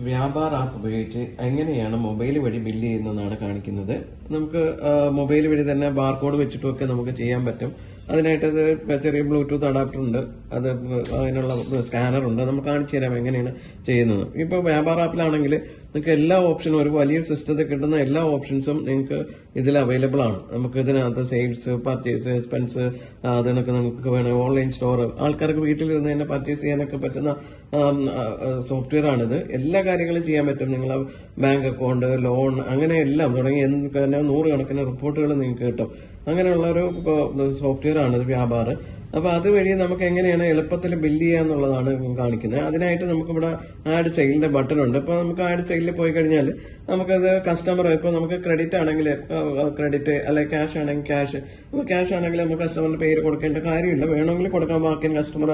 Vyapar app ഉപയോഗിച്ച് എങ്ങനെയാണ് mobile വഴി ബില്ല് ചെയ്യുന്നതെന്നാണ് കാണിക്കുന്നത്. നമുക്ക് മൊബൈൽ വഴി തന്നെ ബാർകോഡ് വെച്ചിട്ടുമൊക്കെ നമുക്ക് ചെയ്യാൻ പറ്റും. അതിനായിട്ട് ചെറിയ ബ്ലൂടൂത്ത് അഡാപ്റ്റർ ഉണ്ട്, അത് അതിനുള്ള സ്കാനർ ഉണ്ട്. നമുക്ക് കാണിച്ചു തരാം എങ്ങനെയാണ് ചെയ്യുന്നത്. ഇപ്പൊ വ്യാപാർ ആപ്പിലാണെങ്കിൽ നിങ്ങൾക്ക് എല്ലാ ഓപ്ഷനും, ഒരു വലിയ സിസ്റ്റത്തിൽ കിട്ടുന്ന എല്ലാ ഓപ്ഷൻസും നിങ്ങൾക്ക് ഇതിൽ അവൈലബിൾ ആണ്. നമുക്ക് ഇതിനകത്ത് സെയിൽസ്, പർച്ചേസ്, എക്സ്പെൻസ്, അതിനൊക്കെ നമുക്ക് വേണം. ഓൺലൈൻ സ്റ്റോർ, ആൾക്കാർക്ക് വീട്ടിലിരുന്ന് തന്നെ പർച്ചേസ് ചെയ്യാനൊക്കെ പറ്റുന്ന സോഫ്റ്റ്വെയർ ആണിത്. എല്ലാ കാര്യങ്ങളും ചെയ്യാൻ പറ്റും. നിങ്ങൾ ബാങ്ക് അക്കൗണ്ട്, ലോൺ, അങ്ങനെ എല്ലാം തുടങ്ങി 100 കണക്കിന് റിപ്പോർട്ടുകൾ നിങ്ങൾക്ക് കിട്ടും. അങ്ങനെയുള്ള ഒരു സോഫ്റ്റ്വെയർ ആണ് ഇത് വ്യാപാർ. അപ്പൊ അതുവഴി നമുക്ക് എങ്ങനെയാണ് എളുപ്പത്തിൽ ബില്ല് ചെയ്യാന്നുള്ളതാണ് കാണിക്കുന്നത്. അതിനായിട്ട് നമുക്കിവിടെ ആഡ് സെയിലിന്റെ ബട്ടൺ ഉണ്ട്. ഇപ്പൊ നമുക്ക് ആഡ് സെയിലിൽ പോയി കഴിഞ്ഞാൽ നമുക്കത് കസ്റ്റമർ, ഇപ്പൊ നമുക്ക് ക്രെഡിറ്റ് ആണെങ്കിൽ ക്രെഡിറ്റ്, അല്ലെങ്കിൽ ക്യാഷ് ആണെങ്കിൽ ക്യാഷ്. ഇപ്പൊ ക്യാഷ് ആണെങ്കിൽ നമുക്ക് കസ്റ്റമറിന്റെ പേര് കൊടുക്കേണ്ട കാര്യമില്ല, വേണമെങ്കിൽ കൊടുക്കാൻ ബാക്കി കസ്റ്റമർ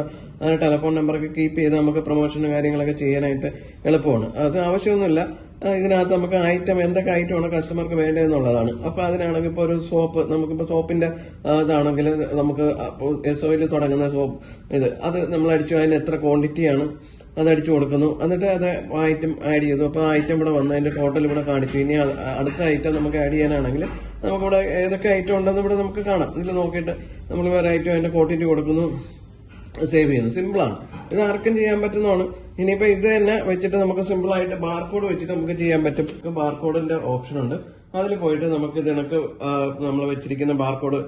ടെലിഫോൺ നമ്പറൊക്കെ കീപ്പ് ചെയ്ത് നമുക്ക് പ്രൊമോഷനും കാര്യങ്ങളൊക്കെ ചെയ്യാനായിട്ട് എളുപ്പമാണ്. അത് ആവശ്യമൊന്നുമില്ല. ഇതിനകത്ത് നമുക്ക് ഐറ്റം, എന്തൊക്കെ ഐറ്റമാണ് കസ്റ്റമർക്ക് വേണ്ടതെന്നുള്ളതാണ്. അപ്പൊ അതിനാണെങ്കിൽ ഇപ്പൊ ഒരു സോപ്പ്, നമുക്കിപ്പോ സോപ്പിന്റെ ഇതാണെങ്കിൽ നമുക്ക് SOയിൽ തുടങ്ങുന്ന സോപ്പ് അത് നമ്മൾ അടിച്ചു, അതിന് എത്ര ക്വാണ്ടിറ്റിയാണ് അത് അടിച്ചു കൊടുക്കുന്നു. എന്നിട്ട് അത് ഐറ്റം ആഡ് ചെയ്തു. അപ്പൊ ഐറ്റം ഇവിടെ വന്ന് അതിന്റെ ടോട്ടൽ ഇവിടെ കാണിച്ചു. ഇനി അടുത്ത ഐറ്റം നമുക്ക് ആഡ് ചെയ്യാനാണെങ്കിൽ നമുക്കിവിടെ ഏതൊക്കെ ഐറ്റം ഉണ്ടെന്ന് ഇവിടെ നമുക്ക് കാണാം. ഇതിൽ നോക്കിയിട്ട് നമ്മൾ വേറെ ഐറ്റം അതിന്റെ ക്വാണ്ടിറ്റി കൊടുക്കുന്നു, സേവ് ചെയ്യുന്നു. സിമ്പിളാണ്, ഇത് ആർക്കും ചെയ്യാൻ പറ്റുന്നതാണ്. ഇനിയിപ്പോ ഇത് തന്നെ വെച്ചിട്ട് നമുക്ക് സിമ്പിൾ ആയിട്ട് ബാർകോഡ് വെച്ചിട്ട് നമുക്ക് ചെയ്യാൻ പറ്റും. ബാർകോഡിന്റെ ഓപ്ഷൻ ഉണ്ട്, അതിൽ പോയിട്ട് നമുക്ക് ഇതിനൊക്കെ നമ്മൾ വെച്ചിരിക്കുന്ന ബാർകോഡ്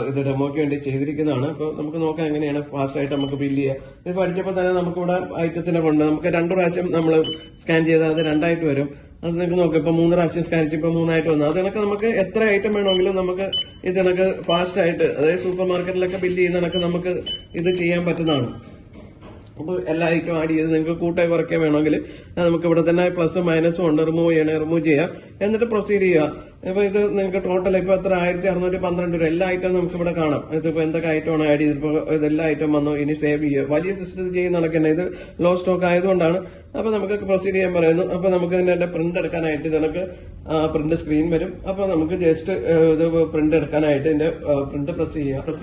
ഇത് ഡെമോയ്ക്ക് വേണ്ടി ചെയ്തിരിക്കുന്നതാണ്. അപ്പൊ നമുക്ക് നോക്കാം എങ്ങനെയാണ് ഫാസ്റ്റ് ആയിട്ട് നമുക്ക് ബില്ല് ചെയ്യുക. ഇത് പഠിച്ചപ്പോൾ തന്നെ നമുക്കിവിടെ ഐറ്റത്തിനെ കൊണ്ട് നമുക്ക് 2 പ്രാവശ്യം നമ്മൾ സ്കാൻ ചെയ്താൽ അത് 2ആയിട്ട് വരും. അത് നിങ്ങൾക്ക് നോക്കാം, ഇപ്പൊ 3 പ്രാവശ്യം സ്കാൻ ചെയ്ത് ഇപ്പൊ 3ആയിട്ട് വന്നു. അതിനൊക്കെ നമുക്ക് എത്ര ഐറ്റം വേണമെങ്കിലും നമുക്ക് ഇതിനൊക്കെ ഫാസ്റ്റ് ആയിട്ട്, അതായത് സൂപ്പർ മാർക്കറ്റിലൊക്കെ ബില്ല് ചെയ്യുന്നതിനൊക്കെ നമുക്ക് ഇത് ചെയ്യാൻ പറ്റുന്നതാണ്. അപ്പോൾ എല്ലാ ഐറ്റം ആഡ് ചെയ്ത് നിങ്ങൾക്ക് കൂട്ടായി കുറയ്ക്കാൻ വേണമെങ്കിൽ നമുക്ക് ഇവിടെ തന്നെ പ്ലസും മൈനസും ഉണ്ട്. റിമൂവ് ചെയ്യാം, എന്നിട്ട് പ്രൊസീഡ് ചെയ്യുക. ഇപ്പൊ ഇത് നിങ്ങൾക്ക് ടോട്ടൽ ഇപ്പൊ എത്ര 1612 രൂപ എല്ലാ ഐറ്റം നമുക്ക് ഇവിടെ കാണാം. ഇതിപ്പോ എന്തൊക്കെ ഐറ്റമാണ് ആഡ് ചെയ്തിപ്പോ ഇതെല്ലാ ഐറ്റം വന്നു. ഇനി സേവ് ചെയ്യുക. വലിയ സിസ്റ്റത്തിൽ ചെയ്യുന്ന നടക്കുന്നത്, ഇത് ലോ സ്റ്റോക്ക് ആയതുകൊണ്ടാണ്. അപ്പൊ നമുക്ക് പ്രൊസീഡ് ചെയ്യാൻ പറയുന്നു. അപ്പൊ നമുക്ക് ഇതിന്റെ പ്രിന്റ് എടുക്കാനായിട്ട് ഇതിനൊക്കെ പ്രിന്റ് സ്ക്രീൻ വരും. അപ്പൊ നമുക്ക് ജസ്റ്റ് ഇത് പ്രിന്റ് എടുക്കാനായിട്ട് ഇതിന്റെ പ്രിന്റ് പ്രസ് ചെയ്യുക.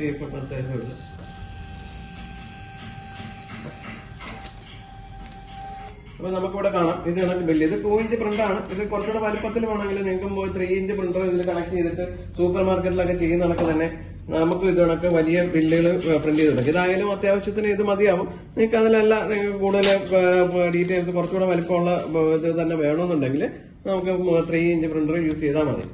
അപ്പൊ നമുക്കിവിടെ കാണാം, ഇത് കണക്ക് ബില്ല്. ഇത് 2 ഇഞ്ച് പ്രിന്റാണ്. ഇത് കുറച്ചുകൂടെ വലുപ്പത്തിൽ വേണമെങ്കിൽ നിങ്ങൾക്ക് 3 ഇഞ്ച് പ്രിന്റർ ഇതിൽ കണക്ട് ചെയ്തിട്ട് സൂപ്പർ മാർക്കറ്റിലൊക്കെ ചെയ്യുന്ന കണക്ക് തന്നെ നമുക്ക് ഇത് കണക്ക് വലിയ ബില്ലുകൾ പ്രിന്റ് ചെയ്തിട്ടുണ്ട്. ഇതായാലും അത്യാവശ്യത്തിന് ഇത് മതിയാവും. നിങ്ങൾക്ക് അതിലല്ല, നിങ്ങൾക്ക് കൂടുതൽ ഡീറ്റെയിൽസ് കുറച്ചുകൂടെ വലുപ്പമുള്ള ഇത് തന്നെ വേണമെന്നുണ്ടെങ്കിൽ നമുക്ക് 3 ഇഞ്ച് പ്രിന്റർ യൂസ് ചെയ്താൽ മതി.